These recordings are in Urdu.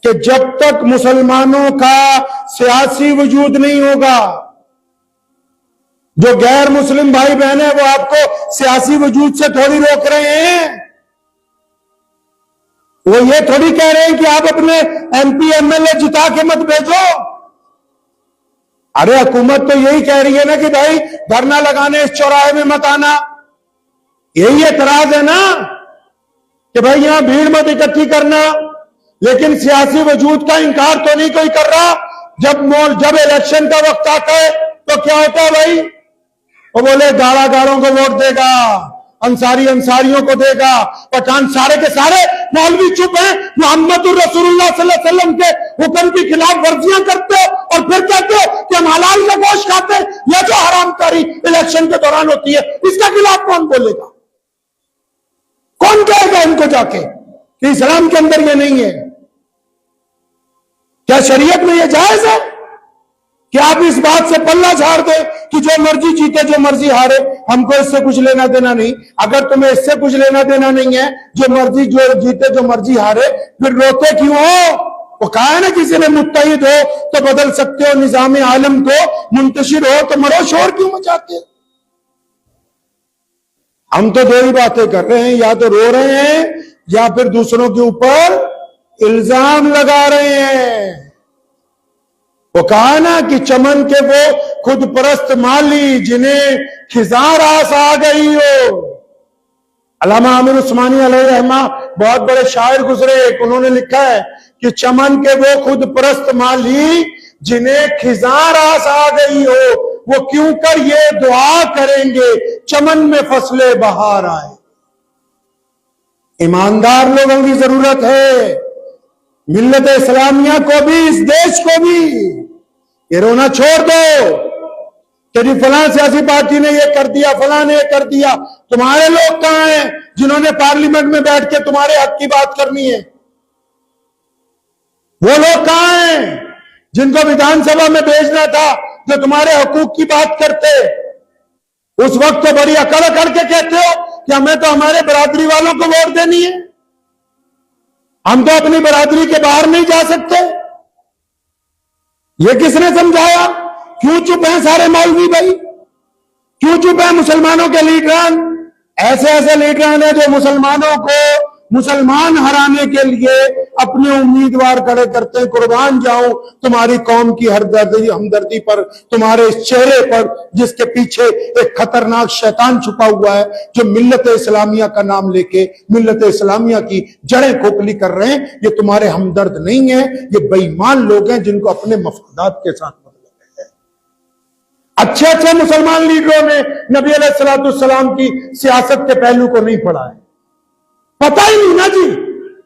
کہ جب تک مسلمانوں کا سیاسی وجود نہیں ہوگا، جو غیر مسلم بھائی بہن ہیں وہ آپ کو سیاسی وجود سے تھوڑی روک رہے ہیں، وہ یہ تھوڑی کہہ رہے ہیں کہ آپ اپنے MP MLA جتا کے مت بھیجو۔ ارے حکومت تو یہی کہہ رہی ہے نا کہ بھائی دھرنا لگانے اس چوراہے میں مت آنا، یہی اعتراض ہے نا کہ بھائی یہاں بھیڑ مت اکٹھی کرنا، لیکن سیاسی وجود کا انکار تو نہیں کوئی کر رہا۔ جب الیکشن کا وقت آتا ہے تو کیا ہوتا ہے بھائی؟ وہ بولے گاڑا گاڑوں کو ووٹ دے گا، انصاری انصاریوں کو دے گا، پٹھان سارے کے سارے مولوی چپ ہیں، محمد الرسول اللہ صلی اللہ علیہ وسلم کے حکم کی خلاف ورزیاں کرتے ہو اور پھر کہتے ہو کہ ہم حلال کا گوشت کھاتے ہیں۔ یہ جو حرام کاری الیکشن کے دوران ہوتی ہے اس کے خلاف کون بولے گا؟ کون کہے گا ان کو جا کے کہ اسلام کے اندر یہ نہیں ہے؟ کیا شریعت میں یہ جائز ہے کہ آپ اس بات سے پلہ جھاڑ دیں کہ جو مرضی جیتے جو مرضی ہارے، ہم کو اس سے کچھ لینا دینا نہیں؟ اگر تمہیں اس سے کچھ لینا دینا نہیں ہے، جو مرضی جو جیتے جو مرضی ہارے، پھر روتے کیوں ہو؟ وہ کہا ہے نا کسی نے متحد ہو تو بدل سکتے ہو نظام عالم کو، منتشر ہو تو مرو شور کیوں مچاتے؟ ہم تو دو ہی باتیں کر رہے ہیں، یا تو رو رہے ہیں یا پھر دوسروں کے اوپر الزام لگا رہے ہیں۔ وہ کہا نا کہ چمن کے وہ خود پرست مالی جنہیں خزاں راس آ گئی ہو۔ علامہ عامر عثمانی علیہ رحمہ بہت بڑے شاعر گزرے، انہوں نے لکھا ہے کہ چمن کے وہ خود پرست مالی جنہیں خزاں راس آ گئی ہو، وہ کیوں کر یہ دعا کریں گے چمن میں فصل بہار آئے۔ ایماندار لوگوں کی ضرورت ہے، ملت اسلامیہ کو بھی، اس دیش کو بھی۔ یہ رونا چھوڑ دو کہ جی فلاں سیاسی پارٹی نے یہ کر دیا، فلاں نے یہ کر دیا۔ تمہارے لوگ کہاں ہیں جنہوں نے پارلیمنٹ میں بیٹھ کے تمہارے حق کی بات کرنی ہے؟ وہ لوگ کہاں ہیں جن کو ویدھان سبھا میں بھیجنا تھا جو تمہارے حقوق کی بات کرتے؟ اس وقت تو بڑی اکڑ اکڑ کے کہتے ہو کہ ہمیں تو ہمارے برادری والوں کو ووٹ دینی ہے، ہم تو اپنی برادری کے باہر نہیں جا سکتے۔ یہ کس نے سمجھایا؟ کیوں چپ ہیں سارے مولوی بھائی؟ کیوں چپ ہیں مسلمانوں کے لیڈران؟ ایسے ایسے لیڈران ہیں جو مسلمانوں کو مسلمان ہرانے کے لیے اپنے امیدوار کھڑے کرتے ہیں۔ قربان جاؤں تمہاری قوم کی ہمدردی پر، تمہارے اس چہرے پر جس کے پیچھے ایک خطرناک شیطان چھپا ہوا ہے جو ملت اسلامیہ کا نام لے کے ملت اسلامیہ کی جڑیں کھوکھلی کر رہے ہیں۔ یہ تمہارے ہمدرد نہیں ہیں، یہ بے ایمان لوگ ہیں جن کو اپنے مفادات کے ساتھ مطلب ہے۔ اچھے اچھے مسلمان لیڈروں نے نبی علیہ السلام کی سیاست کے پہلو کو نہیں پڑھا ہے، پتہ ہی نہیں نا جی۔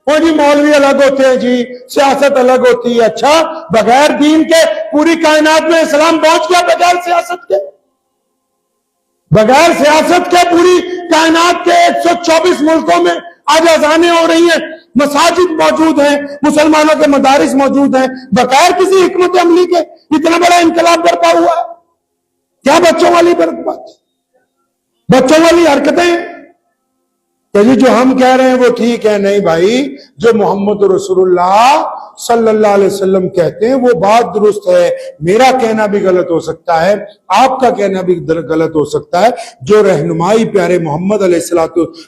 وہ جی مولوی الگ ہوتے ہیں جی، سیاست الگ ہوتی ہے۔ اچھا بغیر دین کے پوری کائنات میں اسلام پہنچ گیا؟ بغیر سیاست کے، بغیر سیاست کے پوری کائنات کے 124 ملکوں میں آج اذانیں ہو رہی ہیں، مساجد موجود ہیں، مسلمانوں کے مدارس موجود ہیں، بغیر کسی حکمت عملی کے اتنا بڑا انقلاب برپا ہوا ہے۔ کیا بچوں والی بات، بچوں والی حرکتیں کہ جی جو ہم کہہ رہے ہیں وہ ٹھیک ہے؟ نہیں بھائی، جو محمد رسول اللہ صلی اللہ علیہ وسلم کہتے ہیں وہ بات درست ہے۔ میرا کہنا بھی غلط ہو سکتا ہے، آپ کا کہنا بھی غلط ہو سکتا ہے۔ جو رہنمائی پیارے محمد علیہ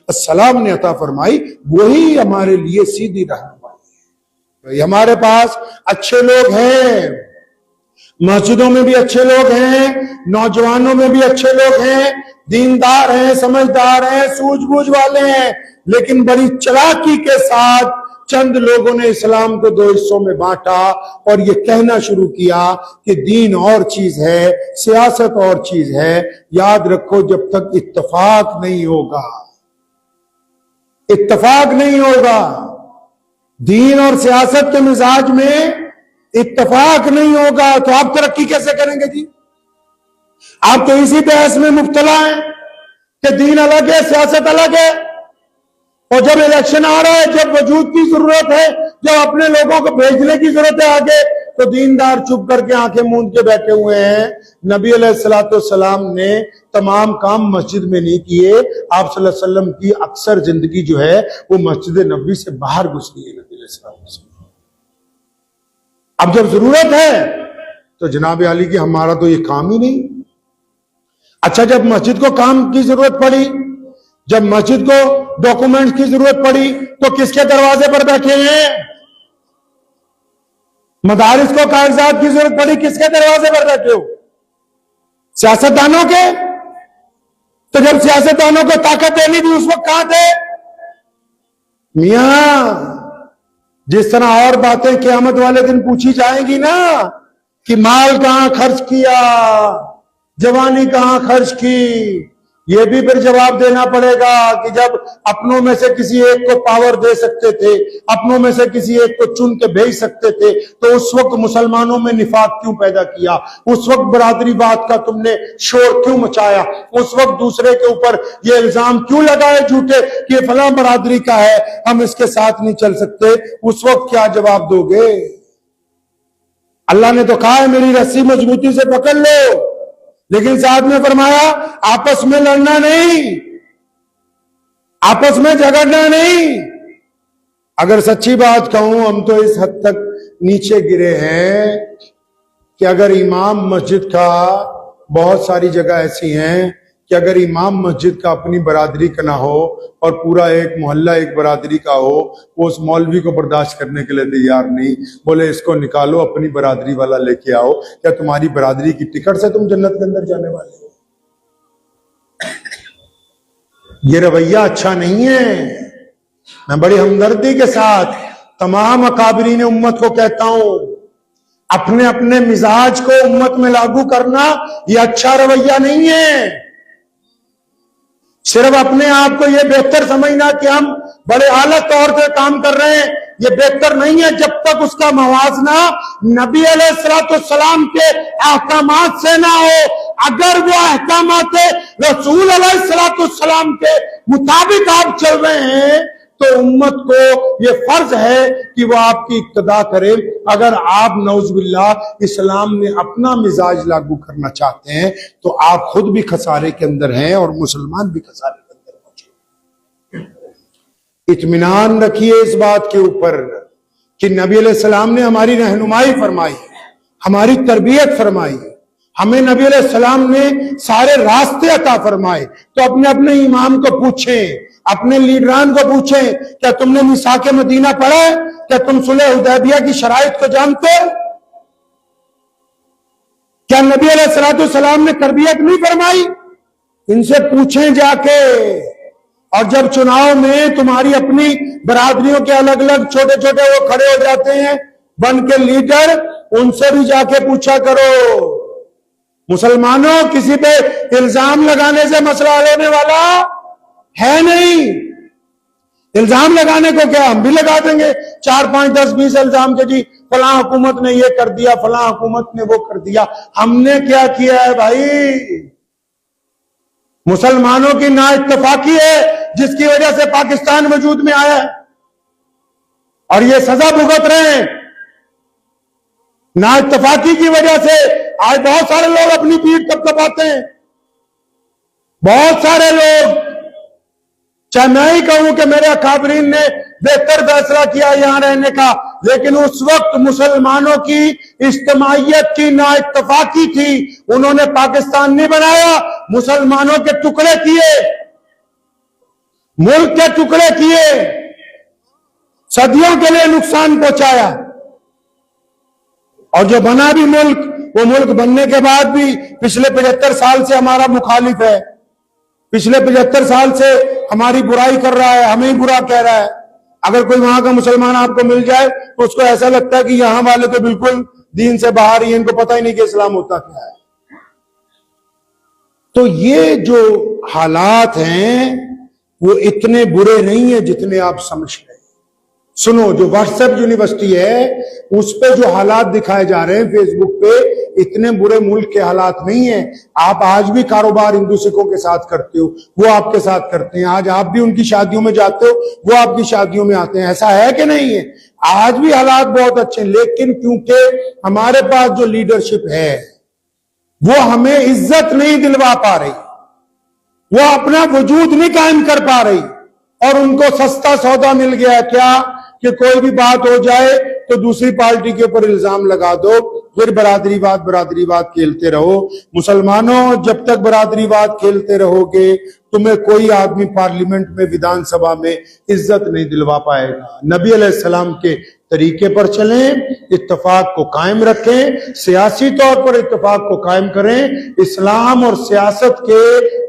السلام نے عطا فرمائی وہی ہمارے لیے سیدھی رہنمائی ہے۔ ہمارے پاس اچھے لوگ ہیں، مسجدوں میں بھی اچھے لوگ ہیں، نوجوانوں میں بھی اچھے لوگ ہیں، دیندار ہیں، سمجھدار ہیں، سوجھ بوجھ والے ہیں، لیکن بڑی چلاکی کے ساتھ چند لوگوں نے اسلام کو دو حصوں میں بانٹا اور یہ کہنا شروع کیا کہ دین اور چیز ہے، سیاست اور چیز ہے۔ یاد رکھو جب تک اتفاق نہیں ہوگا، اتفاق نہیں ہوگا، دین اور سیاست کے مزاج میں اتفاق نہیں ہوگا تو آپ ترقی کیسے کریں گے جی؟ آپ تو اسی بحث میں مبتلا ہیں کہ دین الگ ہے، سیاست الگ ہے، اور جب الیکشن آ رہا ہے، جب وجود کی ضرورت ہے، جب اپنے لوگوں کو بھیجنے کی ضرورت ہے آگے، تو دیندار چپ کر کے آنکھیں موند کے بیٹھے ہوئے ہیں۔ نبی علیہ السلام نے تمام کام مسجد میں نہیں کیے، آپ صلی اللہ علیہ وسلم کی اکثر زندگی جو ہے وہ مسجد نبوی سے باہر گزری ہے۔ نبی علیہ السلام اب جب ضرورت ہے تو جناب علی کی ہمارا تو یہ کام ہی نہیں. اچھا جب مسجد کو کام کی ضرورت پڑی, جب مسجد کو ڈاکومنٹ کی ضرورت پڑی تو کس کے دروازے پر بیٹھے ہیں؟ مدارس کو کاغذات کی ضرورت پڑی کس کے دروازے پر بیٹھے ہو؟ سیاستدانوں کے. تو جب سیاستدانوں کو طاقت دینی تھی اس وقت کہاں تھے؟ میاں جس طرح اور باتیں قیامت والے دن پوچھی جائیں گی نا کہ مال کہاں خرچ کیا, جوانی کہاں خرچ کی, یہ بھی پھر جواب دینا پڑے گا کہ جب اپنوں میں سے کسی ایک کو پاور دے سکتے تھے, اپنوں میں سے کسی ایک کو چن کے بھیج سکتے تھے, تو اس وقت مسلمانوں میں نفاق کیوں پیدا کیا؟ اس وقت برادری بات کا تم نے شور کیوں مچایا؟ اس وقت دوسرے کے اوپر یہ الزام کیوں لگائے جھوٹے کہ یہ فلاں برادری کا ہے, ہم اس کے ساتھ نہیں چل سکتے؟ اس وقت کیا جواب دو گے؟ اللہ نے تو کہا ہے میری رسی مضبوطی سے پکڑ لو, لیکن ساتھ میں فرمایا آپس میں لڑنا نہیں, آپس میں جھگڑنا نہیں. اگر سچی بات کہوں ہم تو اس حد تک نیچے گرے ہیں کہ اگر امام مسجد کا, بہت ساری جگہ ایسی ہیں کہ اگر امام مسجد کا اپنی برادری کا نہ ہو اور پورا ایک محلہ ایک برادری کا ہو, وہ اس مولوی کو برداشت کرنے کے لیے تیار نہیں. بولے اس کو نکالو, اپنی برادری والا لے کے آؤ. کیا تمہاری برادری کی ٹکٹ سے تم جنت کے اندر جانے والے ہو؟ یہ رویہ اچھا نہیں ہے. میں بڑی ہمدردی کے ساتھ تمام اکابرین امت کو کہتا ہوں, اپنے اپنے مزاج کو امت میں لاگو کرنا یہ اچھا رویہ نہیں ہے. صرف اپنے آپ کو یہ بہتر سمجھنا کہ ہم بڑے اعلیٰ طور سے کام کر رہے ہیں, یہ بہتر نہیں ہے جب تک اس کا موازنہ نبی علیہ السلام کے احکامات سے نہ ہو. اگر وہ احکامات رسول علیہ السلام کے مطابق آپ چل رہے ہیں تو امت کو یہ فرض ہے کہ وہ آپ کی اقتدا کرے. اگر آپ نعوذ باللہ اسلام میں اپنا مزاج لاگو کرنا چاہتے ہیں تو آپ خود بھی خسارے کے اندر ہیں اور مسلمان بھی خسارے کے اندر پہنچے. اطمینان رکھیے اس بات کے اوپر کہ نبی علیہ السلام نے ہماری رہنمائی فرمائی, ہماری تربیت فرمائی, ہمیں نبی علیہ السلام نے سارے راستے عطا فرمائے. تو اپنے اپنے امام کو پوچھیں, اپنے لیڈران کو پوچھیں, کیا تم نے میثاق مدینہ پڑھا ہے؟ کیا تم صلح حدیبیہ کی شرائط کو جانتے ہو؟ کیا نبی علیہ السلام نے تربیت نہیں فرمائی؟ ان سے پوچھیں جا کے. اور جب چناؤ میں تمہاری اپنی برادریوں کے الگ الگ چھوٹے چھوٹے وہ کھڑے ہو جاتے ہیں بن کے لیڈر, ان سے بھی جا کے پوچھا کرو. مسلمانوں کسی پہ الزام لگانے سے مسئلہ حل ہونے والا ہے نہیں. الزام لگانے کو کیا ہم بھی لگا دیں گے 4 5 10 20 الزام کے جی فلاں حکومت نے یہ کر دیا, فلاں حکومت نے وہ کر دیا. ہم نے کیا کیا ہے بھائی؟ مسلمانوں کی نا اتفاقی ہے جس کی وجہ سے پاکستان وجود میں آیا ہے اور یہ سزا بھگت رہے ہیں. نا اتفاقی کی وجہ سے آج بہت سارے لوگ اپنی پیٹھ کپکپاتے ہیں. بہت سارے لوگ, چاہے میں ہی کہوں کہ میرے اکابرین نے بہتر فیصلہ کیا یہاں رہنے کا, لیکن اس وقت مسلمانوں کی اجتماعیت کی نا اتفاقی تھی. انہوں نے پاکستان نہیں بنایا, مسلمانوں کے ٹکڑے کیے, ملک کے ٹکڑے کیے, صدیوں کے لیے نقصان پہنچایا. اور جو بنا بھی ملک, وہ ملک بننے کے بعد بھی پچھلے 75 سال سے ہمارا مخالف ہے, پچھلے 75 سال سے ہماری برائی کر رہا ہے, ہمیں ہی برا کہہ رہا ہے. اگر کوئی وہاں کا مسلمان آپ کو مل جائے تو اس کو ایسا لگتا ہے کہ یہاں والے تو بالکل دین سے باہر ہی, ان کو پتہ ہی نہیں کہ اسلام ہوتا کیا ہے. تو یہ جو حالات ہیں وہ اتنے برے نہیں ہیں جتنے آپ سمجھ رہے ہیں. سنو, جو واٹس ایپ یونیورسٹی ہے اس پہ جو حالات دکھائے جا رہے ہیں فیس بک پہ, اتنے برے ملک کے حالات نہیں ہیں. آپ آج بھی کاروبار ہندو سکھوں کے ساتھ کرتے ہو, وہ آپ کے ساتھ کرتے ہیں. آج آپ بھی ان کی شادیوں میں جاتے ہو, وہ آپ کی شادیوں میں آتے ہیں. ایسا ہے کہ نہیں ہے؟ آج بھی حالات بہت اچھے ہیں, لیکن کیونکہ ہمارے پاس جو لیڈرشپ ہے وہ ہمیں عزت نہیں دلوا پا رہی, وہ اپنا وجود نہیں قائم کر پا رہی, اور ان کو سستا سودا مل گیا. کیا کہ کوئی بھی بات ہو جائے تو دوسری پارٹی کے اوپر الزام لگا دو, پھر برادری واد کھیلتے رہو. مسلمانوں, جب تک برادری واد کھیلتے رہو گے تمہیں کوئی آدمی پارلیمنٹ میں, ویدھان سبھا میں عزت نہیں دلوا پائے گا. نبی علیہ السلام کے طریقے پر چلیں, اتفاق کو قائم رکھیں, سیاسی طور پر اتفاق کو قائم کریں, اسلام اور سیاست کے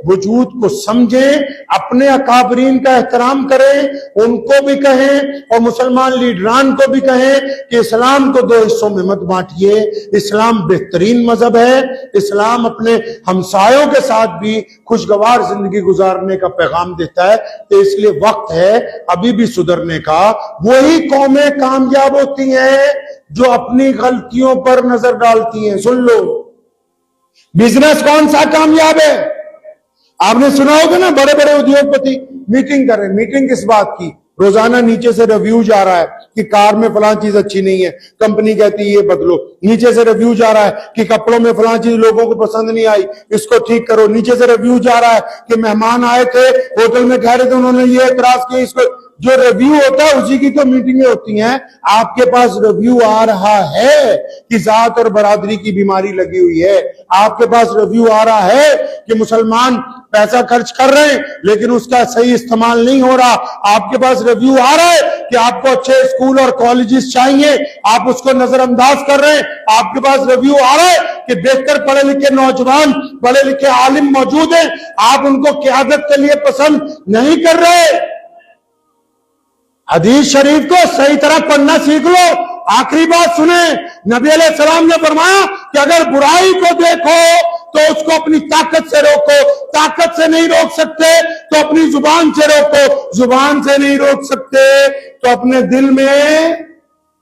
وجود کو سمجھیں, اپنے اکابرین کا احترام کریں, ان کو بھی کہیں اور مسلمان لیڈران کو بھی کہیں کہ اسلام کو 2 حصوں میں مت بانٹیے. اسلام بہترین مذہب ہے, اسلام اپنے ہمسایوں کے ساتھ بھی خوشگوار زندگی گزارنے کا پیغام دیتا ہے. تو اس لیے وقت ہے ابھی بھی سدھرنے کا. وہی قومیں کامیاب ہوتی ہیں جو اپنی غلطیوں پر نظر ڈالتی ہیں. سن لو, بزنس کون سا کامیاب ہے؟ آپ نے سنا ہوگا نا, بڑے بڑے ادیوگ پتی میٹنگ کر رہے ہیں. میٹنگ کس بات کی؟ روزانہ نیچے سے ریویو جا رہا ہے کہ کار میں فلاں چیز اچھی نہیں ہے, کمپنی کہتی ہے یہ بدلو. نیچے سے ریویو جا رہا ہے کہ کپڑوں میں فلاں چیز لوگوں کو پسند نہیں آئی, اس کو ٹھیک کرو. نیچے سے ریویو جا رہا ہے کہ مہمان آئے تھے ہوٹل میں کھا رہے تھے, انہوں نے یہ اعتراض کیا, اس کو. جو ریویو ہوتا ہے اسی کی تو میٹنگیں ہوتی ہیں. آپ کے پاس ریویو آ رہا ہے کہ ذات اور برادری کی بیماری لگی ہوئی ہے, آپ کے پاس ریویو آ رہا ہے کہ مسلمان پیسہ خرچ کر رہے ہیں لیکن اس کا صحیح استعمال نہیں ہو رہا, آپ کے پاس ریویو آ رہا ہے کہ آپ کو اچھے اسکول اور کالجز چاہیے, آپ اس کو نظر انداز کر رہے ہیں, آپ کے پاس ریویو آ رہا ہے کہ بہتر پڑھے لکھے نوجوان, پڑھے لکھے عالم موجود ہیں, آپ ان کو قیادت کے لیے پسند نہیں کر رہے. حدیث شریف کو صحیح طرح پڑھنا سیکھ لو. آخری بات سنیں, نبی علیہ السلام نے فرمایا کہ اگر برائی کو دیکھو تو اس کو اپنی طاقت سے روکو, طاقت سے نہیں روک سکتے تو اپنی زبان سے روکو, زبان سے نہیں روک سکتے تو اپنے دل میں.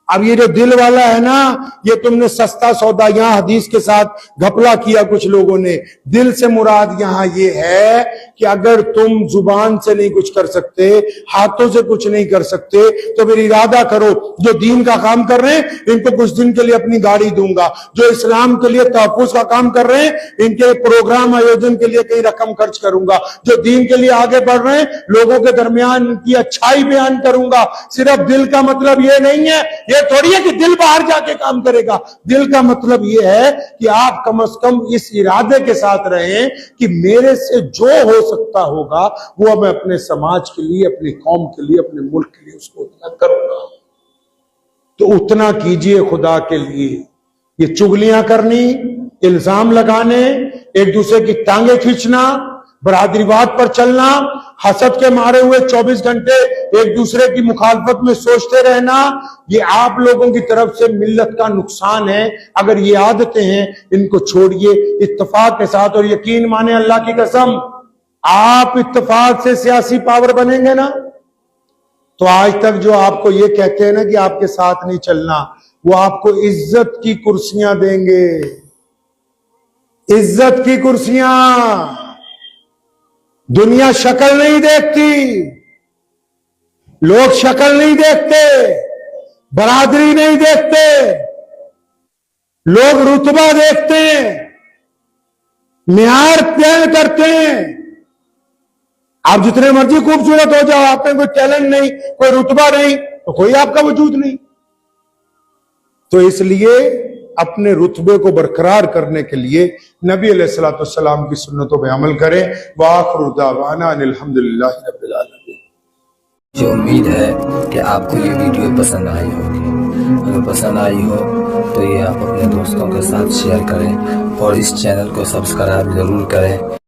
اب یہ جو دل والا ہے نا, یہ تم نے سستا سودا یہاں حدیث کے ساتھ گھپلا کیا کچھ لوگوں نے. دل سے مراد یہاں یہ ہے کہ اگر تم زبان سے نہیں کچھ کر سکتے, ہاتھوں سے کچھ نہیں کر سکتے, تو پھر ارادہ کرو جو دین کا کام کر رہے ہیں ان کو کچھ دن کے لیے اپنی گاڑی دوں گا, جو اسلام کے لیے تحفظ کا کام کر رہے ہیں ان کے پروگرام آیوجن کے لیے کئی رقم خرچ کروں گا, جو دین کے لیے آگے بڑھ رہے ہیں لوگوں کے درمیان ان کی اچھائی بیان کروں گا. صرف دل کا مطلب یہ نہیں ہے, یہ تھوڑی ہے کہ دل باہر جا کے کام کرے گا. دل کا مطلب یہ ہے کہ آپ کم از کم اس ارادے کے ساتھ رہیں کہ میرے سے جو ہو سکتا ہوگا وہ میں اپنے سماج کے لیے, اپنی قوم کے لیے, اپنے ملک کے لیے اس کو اتنا کروں گا. تو اتنا کیجئے خدا کے لیے. یہ چگلیاں کرنی, الزام لگانے, ایک دوسرے کی ٹانگیں کھینچنا, برادری واد پر چلنا, حسد کے مارے ہوئے 24 گھنٹے ایک دوسرے کی مخالفت میں سوچتے رہنا, یہ آپ لوگوں کی طرف سے ملت کا نقصان ہے. اگر یہ عادتیں ہیں ان کو چھوڑیے اتفاق کے ساتھ, اور یقین مانے اللہ کی قسم, آپ اتفاق سے سیاسی پاور بنیں گے نا تو آج تک جو آپ کو یہ کہتے ہیں نا کہ آپ کے ساتھ نہیں چلنا, وہ آپ کو عزت کی کرسیاں دیں گے, عزت کی کرسیاں. دنیا شکل نہیں دیکھتی, لوگ شکل نہیں دیکھتے, برادری نہیں دیکھتے, لوگ رتبہ دیکھتے ہیں, معیار طے کرتے ہیں. آپ جتنے مرضی خوبصورت ہو جاؤ, آپ میں کوئی ٹیلنٹ نہیں, کوئی رتبہ نہیں, تو کوئی آپ کا وجود نہیں. تو اس لیے اپنے رتبے کو برقرار کرنے کے لیے نبی علیہ الصلوۃ والسلام کی سنتوں پہ عمل کریں. وآخر دعوانا ان الحمدللہ رب العالمین. مجھے امید ہے کہ آپ کو یہ ویڈیو پسند آئی ہوگی. اگر پسند آئی ہو تو یہ آپ اپنے دوستوں کے ساتھ شیئر کریں اور اس چینل کو سبسکرائب ضرور کریں.